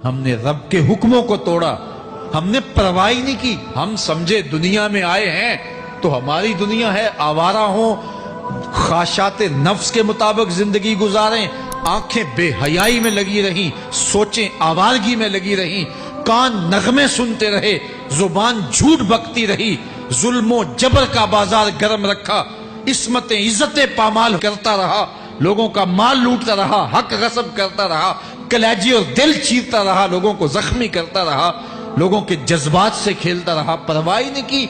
ہم نے رب کے حکموں کو توڑا، ہم نے پرواہ ہی نہیں کی۔ ہم سمجھے دنیا میں آئے ہیں تو ہماری دنیا ہے، آوارہ ہوں، خواہشات نفس کے مطابق زندگی گزاریں، آنکھیں بے حیائی میں لگی رہیں، سوچیں آوارگی میں لگی رہیں، کان نغمے سنتے رہے، زبان جھوٹ بکتی رہی، ظلم و جبر کا بازار گرم رکھا، عصمتیں عزتیں پامال کرتا رہا، لوگوں کا مال لوٹتا رہا، حق غصب کرتا رہا، کلیجی اور دل چیرتا رہا، لوگوں کو زخمی کرتا رہا، لوگوں کے جذبات سے کھیلتا رہا، پرواہ ہی نہیں کی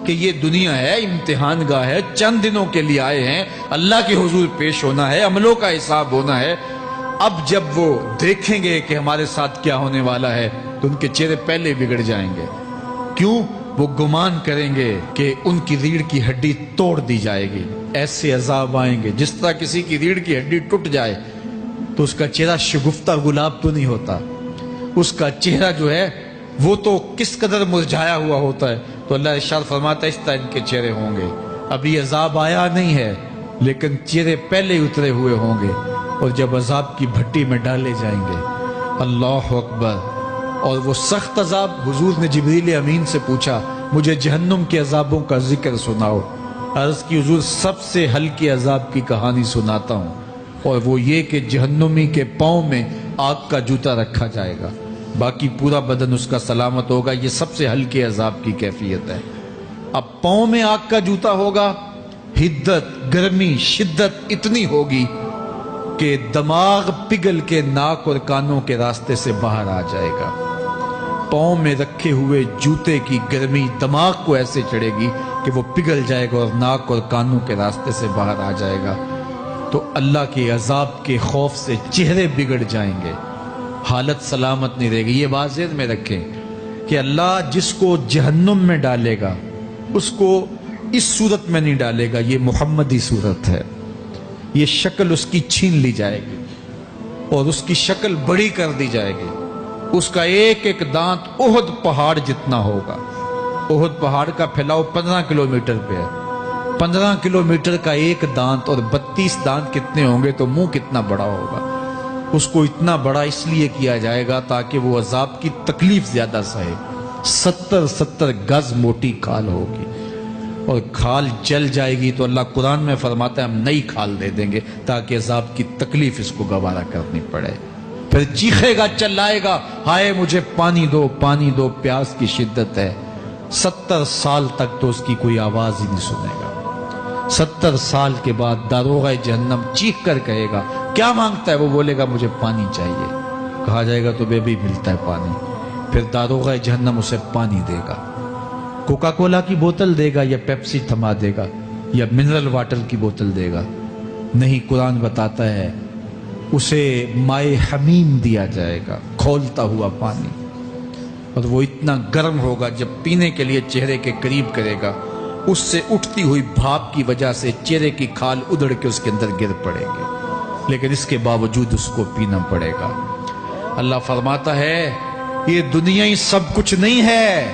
کہ یہ دنیا ہے، امتحان گاہ ہے، چند دنوں کے لیے آئے ہیں، اللہ کے حضور پیش ہونا ہے، عملوں کا حساب ہونا ہے۔ اب جب وہ دیکھیں گے کہ ہمارے ساتھ کیا ہونے والا ہے تو ان کے چہرے پہلے بگڑ جائیں گے۔ کیوں؟ وہ گمان کریں گے کہ ان کی ریڑھ کی ہڈی توڑ دی جائے گی، ایسے عذاب آئیں گے جس طرح کسی کی ریڑھ کی ہڈی ٹوٹ جائے تو اس کا چہرہ شگفتہ گلاب تو نہیں ہوتا، اس کا چہرہ جو ہے وہ تو کس قدر مرجھایا ہوا ہوتا ہے۔ تو اللہ ارشاد فرماتا ہے اس طرح ان کے چہرے ہوں گے۔ ابھی عذاب آیا نہیں ہے لیکن چہرے پہلے ہی اترے ہوئے ہوں گے، اور جب عذاب کی بھٹی میں ڈالے جائیں گے، اللہ اکبر، اور وہ سخت عذاب، حضور نے جبریل امین سے پوچھا مجھے جہنم کے عذابوں کا ذکر سناؤ۔ عرض کی حضور سب سے ہلکے عذاب کی کہانی سناتا ہوں، اور وہ یہ کہ جہنمی کے پاؤں میں آگ کا جوتا رکھا جائے گا، باقی پورا بدن اس کا سلامت ہوگا۔ یہ سب سے ہلکے عذاب کی کیفیت ہے۔ اب پاؤں میں آگ کا جوتا ہوگا، حدت، گرمی، شدت اتنی ہوگی کہ دماغ پگھل کے ناک اور کانوں کے راستے سے باہر آ جائے گا۔ پاؤں میں رکھے ہوئے جوتے کی گرمی دماغ کو ایسے چڑھے گی کہ وہ پگھل جائے گا اور ناک اور کانوں کے راستے سے باہر آ جائے گا۔ تو اللہ کے عذاب کے خوف سے چہرے بگڑ جائیں گے، حالت سلامت نہیں رہے گی۔ یہ بات ذہن میں رکھیں کہ اللہ جس کو جہنم میں ڈالے گا اس کو اس صورت میں نہیں ڈالے گا، یہ محمدی صورت ہے، یہ شکل اس کی چھین لی جائے گی اور اس کی شکل بڑی کر دی جائے گی۔ اس کا ایک ایک دانت احد پہاڑ جتنا ہوگا۔ احد پہاڑ کا پھیلاؤ 15 کلومیٹر پہ ہے، 15 کلومیٹر کا ایک دانت، اور 32 دانت کتنے ہوں گے تو منہ کتنا بڑا ہوگا۔ اس کو اتنا بڑا اس لیے کیا جائے گا تاکہ وہ عذاب کی تکلیف زیادہ سہے۔ 70 گز موٹی کھال ہوگی، اور کھال جل جائے گی تو اللہ قرآن میں فرماتا ہے ہم نئی کھال دے دیں گے تاکہ عذاب کی تکلیف اس کو گوارا کرنی پڑے۔ پھر چیخے گا، چلائے گا، ہائے مجھے پانی دو، پانی دو، پیاس کی شدت ہے۔ 70 سال تک تو اس کی کوئی آواز ہی نہیں سنے گا۔ 70 سال کے بعد داروغہ جہنم چیخ کر کہے گا کیا مانگتا ہے؟ وہ بولے گا مجھے پانی چاہیے۔ کہا جائے گا تو بے بھی ملتا ہے پانی۔ پھر داروغہ جہنم اسے پانی دے گا، کوکا کولا کی بوتل دے گا یا پیپسی تھما دے گا یا منرل واٹر کی بوتل دے گا؟ نہیں، قرآن بتاتا ہے اسے مائے حمیم دیا جائے گا، کھولتا ہوا پانی، اور وہ اتنا گرم ہوگا جب پینے کے لیے چہرے کے قریب کرے گا اس سے اٹھتی ہوئی بھاپ کی وجہ سے چہرے کی کھال ادھڑ کے اس کے اندر گر پڑے گی، لیکن اس کے باوجود اس کو پینا پڑے گا۔ اللہ فرماتا ہے یہ دنیا ہی سب کچھ نہیں ہے،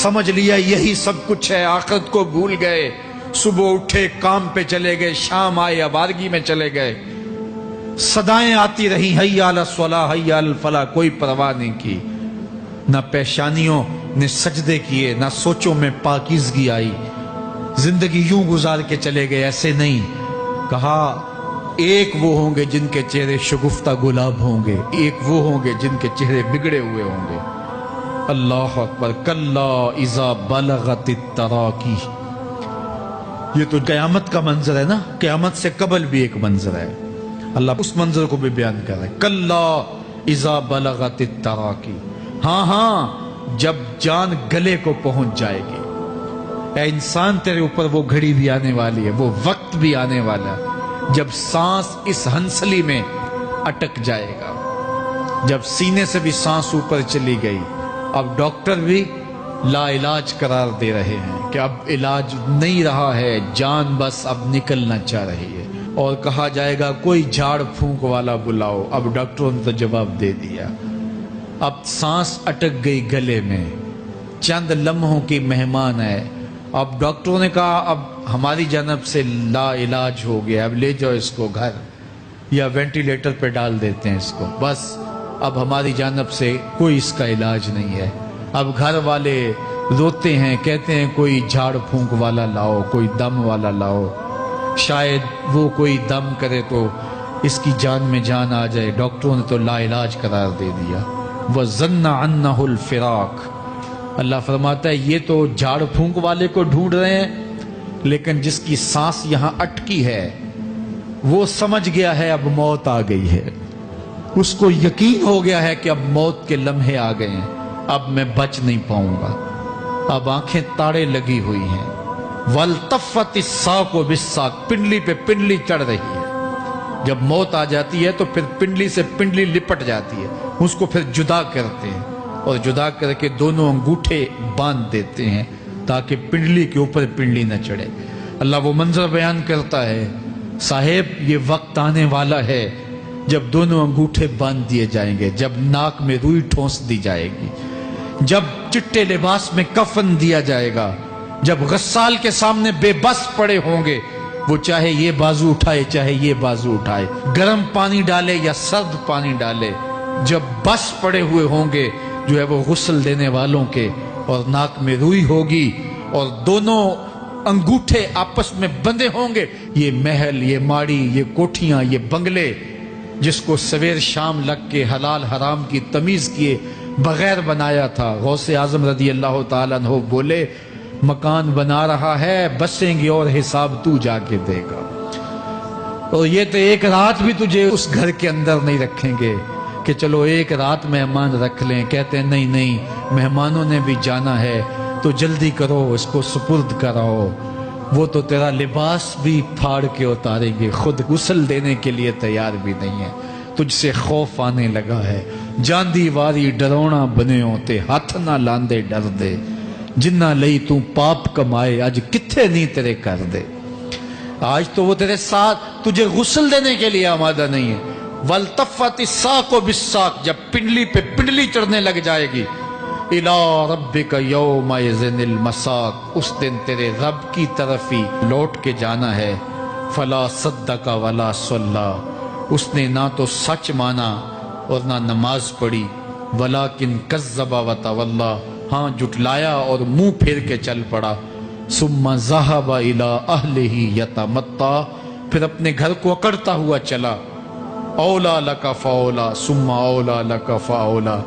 سمجھ لیا یہی سب کچھ ہے، آخرت کو بھول گئے، صبح اٹھے کام پہ چلے گئے، شام آئے آوارگی میں چلے گئے، صدائیں آتی رہی حی علی الصلاح حی علی الفلاح، کوئی پرواہ نہیں کی، نہ پیشانیوں نے سجدے کیے، نہ سوچوں میں پاکیزگی آئی، زندگی یوں گزار کے چلے گئے۔ ایسے نہیں، کہا ایک وہ ہوں گے جن کے چہرے شگفتہ گلاب ہوں گے، ایک وہ ہوں گے جن کے چہرے بگڑے ہوئے ہوں گے۔ اللہ اکبر، کلا اذا بلغت التراقی، یہ تو قیامت کا منظر ہے نا، قیامت سے قبل بھی ایک منظر ہے، اللہ اس منظر کو بھی بیان کر رہا ہے۔ کلا اذا بلغت التراقی، ہاں ہاں جب جان گلے کو پہنچ جائے گی۔ اے انسان تیرے اوپر وہ گھڑی بھی آنے والی ہے، وہ وقت بھی آنے والا ہے جب سانس اس ہنسلی میں اٹک جائے گا، جب سینے سے بھی سانس اوپر چلی گئی، اب ڈاکٹر بھی لا علاج قرار دے رہے ہیں کہ اب علاج نہیں رہا ہے، جان بس اب نکلنا چاہ رہی ہے، اور کہا جائے گا کوئی جھاڑ پھونک والا بلاؤ۔ اب ڈاکٹروں نے تو جواب دے دیا، اب سانس اٹک گئی گلے میں، چند لمحوں کی مہمان ہے۔ اب ڈاکٹروں نے کہا اب ہماری جانب سے لا علاج ہو گیا، اب لے جاؤ اس کو گھر، یا وینٹیلیٹر پہ ڈال دیتے ہیں اس کو، بس اب ہماری جانب سے کوئی اس کا علاج نہیں ہے. اب گھر والے روتے ہیں, کہتے ہیں کوئی جھاڑ پھونک والا لاؤ, کوئی دم والا لاؤ, شاید وہ کوئی دم کرے تو اس کی جان میں جان آ جائے. ڈاکٹروں نے تو لا علاج قرار دے دیا. وَظَنَّ عَنَّهُ الْفِرَاقِ. اللہ فرماتا ہے یہ تو جھاڑ پھونک والے کو ڈھونڈ رہے ہیں, لیکن جس کی سانس یہاں اٹکی ہے وہ سمجھ گیا ہے اب موت آ گئی ہے. اس کو یقین ہو گیا ہے کہ اب موت کے لمحے آ گئے ہیں, اب میں بچ نہیں پاؤں گا. اب آنکھیں تاڑے لگی ہوئی ہیں. وَالْتَفَّتِ السَّاقُ بِالسَّاقِ. پنڈلی پہ پنڈلی چڑھ رہی ہے. جب موت آ جاتی ہے تو پھر پنڈلی سے پنڈلی لپٹ جاتی ہے, اس کو پھر جدا کرتے ہیں اور جدا کر کے دونوں انگوٹھے باندھ دیتے ہیں تاکہ پنڈلی کے اوپر پنڈلی نہ چڑھے. اللہ وہ منظر بیان کرتا ہے, صاحب یہ وقت آنے والا ہے جب دونوں انگوٹھے باندھ دیے جائیں گے, جب ناک میں روئی ٹھونس دی جائے گی, جب چٹے لباس میں کفن دیا جائے گا, جب غسال کے سامنے بے بس پڑے ہوں گے, وہ چاہے یہ بازو اٹھائے چاہے یہ بازو اٹھائے, گرم پانی ڈالے یا سرد پانی ڈالے, جب بس پڑے ہوئے ہوں گے جو ہے وہ غسل دینے والوں کے, اور ناک میں روئی ہوگی اور دونوں انگوٹھے آپس میں بندھے ہوں گے. یہ محل, یہ ماڑی, یہ کوٹھیاں, یہ بنگلے جس کو سویر شام لگ کے حلال حرام کی تمیز کیے بغیر بنایا تھا, غوث اعظم رضی اللہ تعالیٰ عنہ بولے مکان بنا رہا ہے, بسیں گے اور حساب تو جا کے دے گا, اور یہ تو ایک رات بھی تجھے اس گھر کے اندر نہیں رکھیں گے کہ چلو ایک رات مہمان رکھ لیں. کہتے ہیں نہیں نہیں, مہمانوں نے بھی جانا ہے تو جلدی کرو, اس کو سپرد کراؤ. وہ تو تیرا لباس بھی پھاڑ کے اتاریں گے, خود غسل دینے کے لیے تیار بھی نہیں ہے. تجھ سے خوف آنے لگا ہے, جاندی واری ڈرونا بنے ہوتے, ہاتھ نہ لاندے ڈر دے, جنہ لئی تو پاپ کمائے اج کتھے نہیں تیرے کر دے. آج تو وہ تیرے ساتھ تجھے غسل دینے کے لیے آمادہ نہیں ہے. وَالْتَفَّتِ السَّاقُ بِالسَّاقِ. جب پنڈلی پہ پنڈلی چڑھنے لگ جائے گی, إِلَىٰ رَبِّكَ يَوْمَئِذٍ الْمَسَاقُ. اس دن تیرے رب کی طرف ہی لوٹ کے جانا ہے. فَلَا صَدَّقَ وَلَا صَلَّىٰ. اس نے نہ تو سچ مانا اور نہ نماز پڑھی. وَلَٰكِنْ كَذَّبَ وَتَوَلَّىٰ. ہاں جھٹلایا اور منہ پھیر کے چل پڑا. ثُمَّ ذَهَبَ إِلَىٰ أَهْلِهِ يَتَمَطَّىٰ. پھر اپنے گھر کو اکڑتا ہوا چلا. اولا لک فاولا ثم اولا لک فاولا.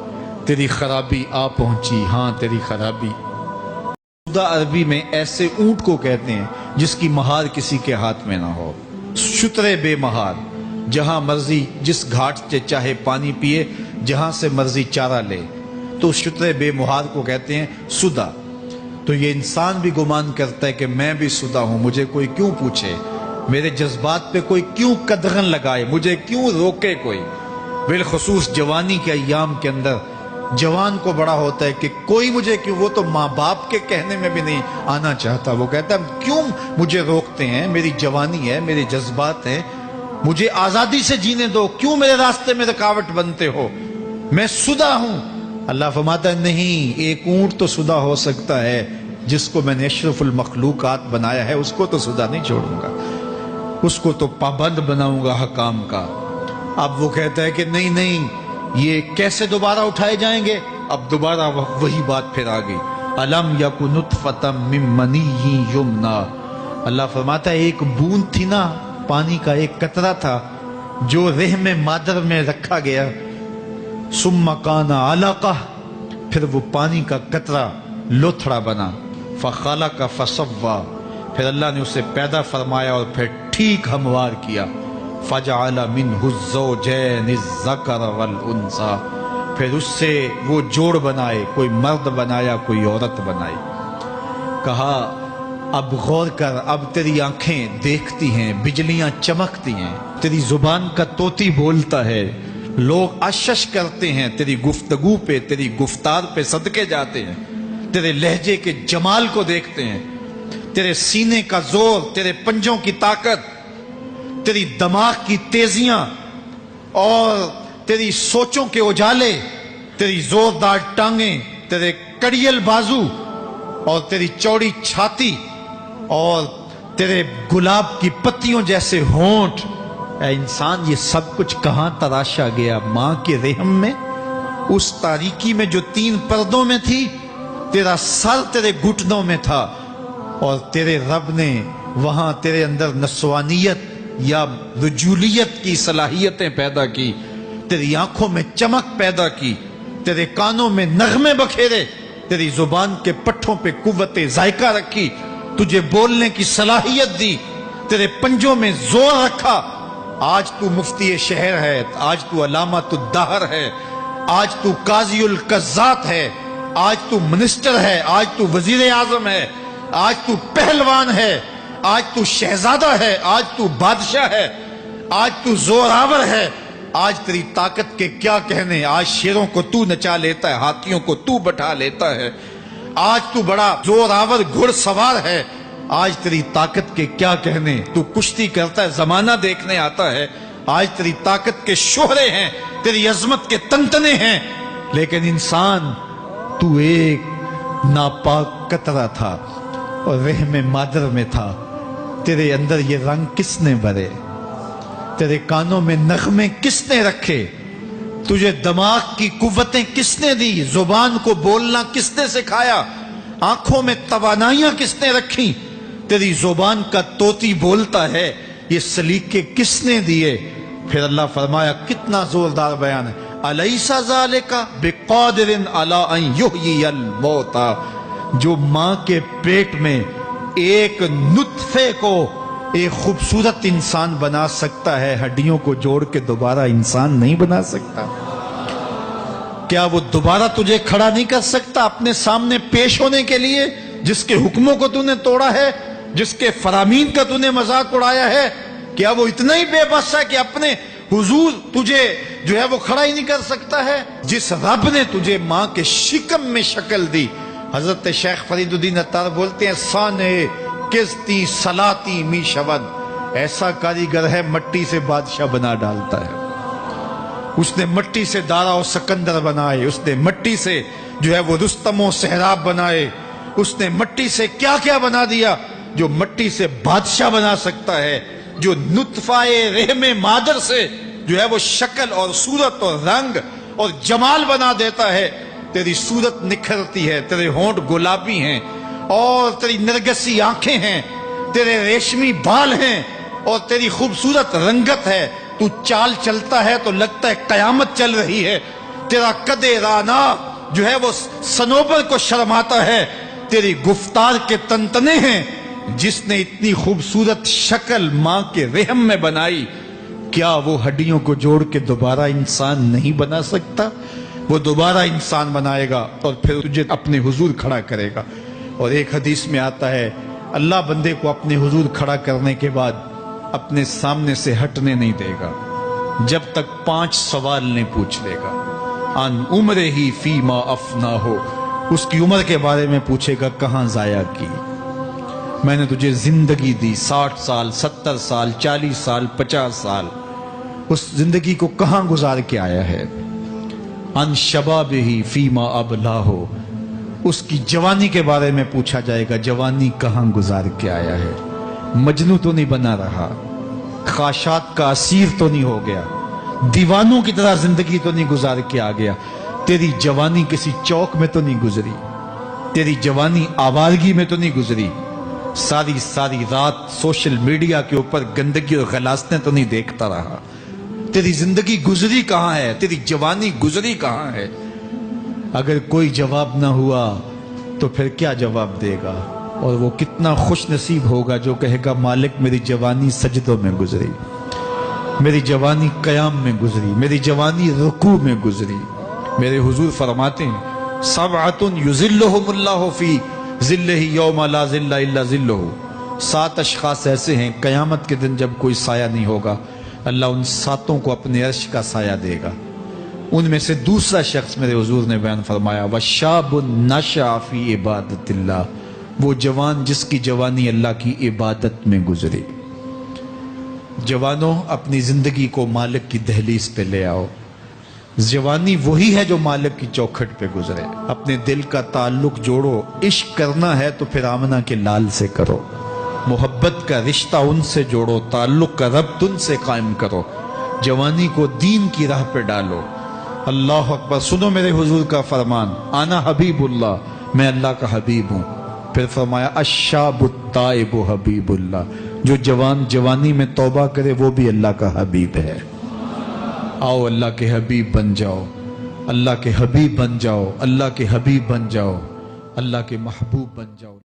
تیری خرابی آ پہنچی, ہاں تیری خرابی. عربی میں ایسے اونٹ کو کہتے ہیں جس کی مہار کسی کے ہاتھ میں نہ ہو. شترے بے مہار, جہاں مرضی جس گھاٹ سے چاہے پانی پیے, جہاں سے مرضی چارہ لے, تو شترے بے مہار کو کہتے ہیں سدا. تو یہ انسان بھی گمان کرتا ہے کہ میں بھی سدا ہوں, مجھے کوئی کیوں پوچھے, میرے جذبات پہ کوئی کیوں قدغن لگائے, مجھے کیوں روکے کوئی. بالخصوص جوانی کے ایام کے اندر جوان کو بڑا ہوتا ہے کہ کوئی مجھے کیوں, وہ تو ماں باپ کے کہنے میں بھی نہیں آنا چاہتا. وہ کہتا ہے کیوں مجھے روکتے ہیں, میری جوانی ہے, میرے جذبات ہیں, مجھے آزادی سے جینے دو, کیوں میرے راستے میں رکاوٹ بنتے ہو, میں سدا ہوں. اللہ فرماتا ہے نہیں, ایک اونٹ تو سدا ہو سکتا ہے, جس کو میں نے اشرف المخلوقات بنایا ہے اس کو تو سدا نہیں چھوڑوں گا, اس کو تو پابند بناؤں گا حکام کا. اب وہ کہتا ہے کہ نہیں نہیں, یہ کیسے دوبارہ اٹھائے جائیں گے. اب دوبارہ وہی بات پھر آ گئی. الم یک نطفۃ من منی یمنا. اللہ فرماتا ہے ایک بوند تھی نا, پانی کا ایک قطرہ تھا جو رحم مادر میں رکھا گیا. ثم کان علقہ, پھر وہ پانی کا قطرہ لوتھڑا بنا. فخلق فسوی, پھر اللہ نے اسے پیدا فرمایا اور پھر ٹھیک ہموار کیا. فجعل منہ الزوجین الذکر والانثی, پھر اس سے وہ جوڑ بنائے, کوئی مرد بنایا کوئی عورت بنائی. کہا اب غور کر, اب تیری آنکھیں دیکھتی ہیں, بجلیاں چمکتی ہیں, تیری زبان کا طوطی بولتا ہے, لوگ اشش کرتے ہیں تیری گفتگو پہ, تیری گفتار پہ صدقے جاتے ہیں, تیرے لہجے کے جمال کو دیکھتے ہیں, تیرے سینے کا زور, تیرے پنجوں کی طاقت, تیری دماغ کی تیزیاں اور تیری سوچوں کے اجالے, تیری زوردار ٹانگیں, تیرے کڑیل بازو اور تیری چوڑی چھاتی اور تیرے گلاب کی پتیوں جیسے ہونٹ اے انسان یہ سب کچھ کہاں تراشا گیا؟ ماں کے رحم میں، اس تاریکی میں جو 3 پردوں میں تھی، تیرا سر تیرے گھٹنوں میں تھا، اور تیرے رب نے وہاں تیرے اندر نسوانیت یا رجولیت کی صلاحیتیں پیدا کی، تیری آنکھوں میں چمک پیدا کی، تیرے کانوں میں نغمے بکھیرے، تیری زبان کے پٹھوں پہ قوت ذائقہ رکھی، تجھے بولنے کی صلاحیت دی، تیرے پنجوں میں زور رکھا۔ آج تو مفتی شہر ہے، آج تو علامۃ الدہر ہے، آج تو قاضی القضات ہے، آج تو منسٹر ہے، آج تو وزیر اعظم ہے، آج تو پہلوان ہے، آج تو شہزادہ ہے، آج تو بادشاہ ہے، آج تو زوراور ہے، آج تیری طاقت کے کیا کہنے، آج شیروں کو تو نچا لیتا ہے، ہاتھیوں کو تو بٹھا لیتا ہے، آج تو بڑا زوراور گھڑ سوار ہے، آج تیری طاقت کے کیا کہنے، تو کشتی کرتا ہے، زمانہ دیکھنے آتا ہے، آج تیری طاقت کے شوہرے ہیں، تیری عظمت کے تنتنے ہیں، لیکن انسان تو ایک ناپاک قطرہ تھا اور رحم مادر میں تھا۔ تیرے اندر یہ رنگ کس نے بھرے؟ تیرے کانوں میں نغمے کس نے رکھے؟ تجھے دماغ کی قوتیں کس نے دی؟ زبان کو بولنا کس نے سکھایا؟ آنکھوں میں توانائیاں کس نے رکھی؟ تیری زبان کا طوطی بولتا ہے، یہ سلیقے کس نے دیے؟ پھر اللہ فرمایا، کتنا زوردار بیان ہے، الیس ذالک بقادر علی ان یحیی الموتى، جو ماں کے پیٹ میں ایک نطفے کو ایک خوبصورت انسان بنا سکتا ہے، ہڈیوں کو جوڑ کے دوبارہ انسان نہیں بنا سکتا؟ کیا وہ دوبارہ تجھے کھڑا نہیں کر سکتا اپنے سامنے پیش ہونے کے لیے، جس کے حکموں کو تو نے توڑا ہے، جس کے فرامین کا تو نے مذاق اڑایا ہے؟ کیا وہ اتنا ہی بے بس ہے کہ اپنے حضور تجھے جو ہے وہ کھڑا ہی نہیں کر سکتا ہے؟ جس رب نے تجھے ماں کے شکم میں شکل دی، حضرت شیخ فرید الدین عطار بولتے ہیں، سانے کستی سلاتی می شود، ایسا کاریگر ہے مٹی سے بادشاہ بنا ڈالتا ہے۔ اس نے مٹی سے دارا و سکندر بنائے، اس نے مٹی سے جو ہے وہ رستم و سہراب بنائے، اس نے مٹی سے کیا کیا بنا دیا، جو مٹی سے بادشاہ بنا سکتا ہے، جو نطفہ رحم مادر سے جو ہے وہ شکل اور صورت اور رنگ اور جمال بنا دیتا ہے۔ تیری صورت نکھرتی ہے، تیرے ہونٹ گلابی ہیں اور تیری نرگسی آنکھیں ہیں، تیرے ریشمی بال ہیں اور تیری خوبصورت رنگت ہے، تو چال چلتا ہے تو لگتا ہے قیامت چل رہی ہے، تیرا قد رانا جو ہے وہ صنوبر کو شرماتا ہے، تیری گفتار کے تنتنے ہیں۔ جس نے اتنی خوبصورت شکل ماں کے رحم میں بنائی، کیا وہ ہڈیوں کو جوڑ کے دوبارہ انسان نہیں بنا سکتا؟ وہ دوبارہ انسان بنائے گا اور پھر تجھے اپنے حضور کھڑا کرے گا۔ اور ایک حدیث میں آتا ہے، اللہ بندے کو اپنے حضور کھڑا کرنے کے بعد اپنے سامنے سے ہٹنے نہیں دے گا جب تک 5 سوال نہیں پوچھ لے گا۔ ان عمرہ ہی فیما افنا ہو، اس کی عمر کے بارے میں پوچھے گا، کہاں ضائع کی؟ میں نے تجھے زندگی دی، 60 سال 70 سال 40 سال 50 سال، اس زندگی کو کہاں گزار کے آیا ہے؟ ان شبابہ فیما ابلا ہو، اس کی جوانی کے بارے میں پوچھا جائے گا، جوانی کہاں گزار کے آیا ہے؟ مجنوں تو نہیں بنا رہا، خواہشات کا اسیر تو نہیں ہو گیا، دیوانوں کی طرح زندگی تو نہیں گزار کے آ گیا؟ تیری جوانی کسی چوک میں تو نہیں گزری، تیری جوانی آوارگی میں تو نہیں گزری، ساری رات سوشل میڈیا کے اوپر گندگی اور غلاظتیں تو نہیں دیکھتا رہا؟ تیری زندگی گزری کہاں ہے؟ تیری جوانی گزری کہاں ہے؟ اگر کوئی جواب نہ ہوا تو پھر کیا جواب دے گا؟ اور وہ کتنا خوش نصیب ہوگا جو کہے گا، مالک میری جوانی سجدوں میں گزری، میری جوانی قیام میں گزری، میری جوانی رکوع میں گزری۔ میرے حضور فرماتے ہیں، سبعۃ یظلھم اللہ فی ظلہ یوم لا ظل الا ظلہ، 7 اشخاص ایسے ہیں قیامت کے دن جب کوئی سایہ نہیں ہوگا، اللہ ان 7 کو اپنے عرش کا سایہ دے گا۔ ان میں سے دوسرا شخص میرے حضور نے بیان فرمایا، وشاب نشأ فی عبادت اللہ، وہ جوان جس کی جوانی اللہ کی عبادت میں گزری۔ جوانوں، اپنی زندگی کو مالک کی دہلیز پہ لے آؤ۔ جوانی وہی ہے جو مالک کی چوکھٹ پہ گزرے۔ اپنے دل کا تعلق جوڑو، عشق کرنا ہے تو پھر آمنہ کے لال سے کرو۔ محبت کا رشتہ ان سے جوڑو، تعلق کا ربط ان سے قائم کرو، جوانی کو دین کی راہ پہ ڈالو۔ اللہ اکبر۔ سنو میرے حضور کا فرمان، انا حبیب اللہ، میں اللہ کا حبیب ہوں۔ پھر فرمایا الشاب التائب حبیب اللہ، جو جوان جوانی میں توبہ کرے وہ بھی اللہ کا حبیب ہے۔ آؤ اللہ کے حبیب بن جاؤ، اللہ کے حبیب بن جاؤ، اللہ کے حبیب بن جاؤ، اللہ کے محبوب بن جاؤ۔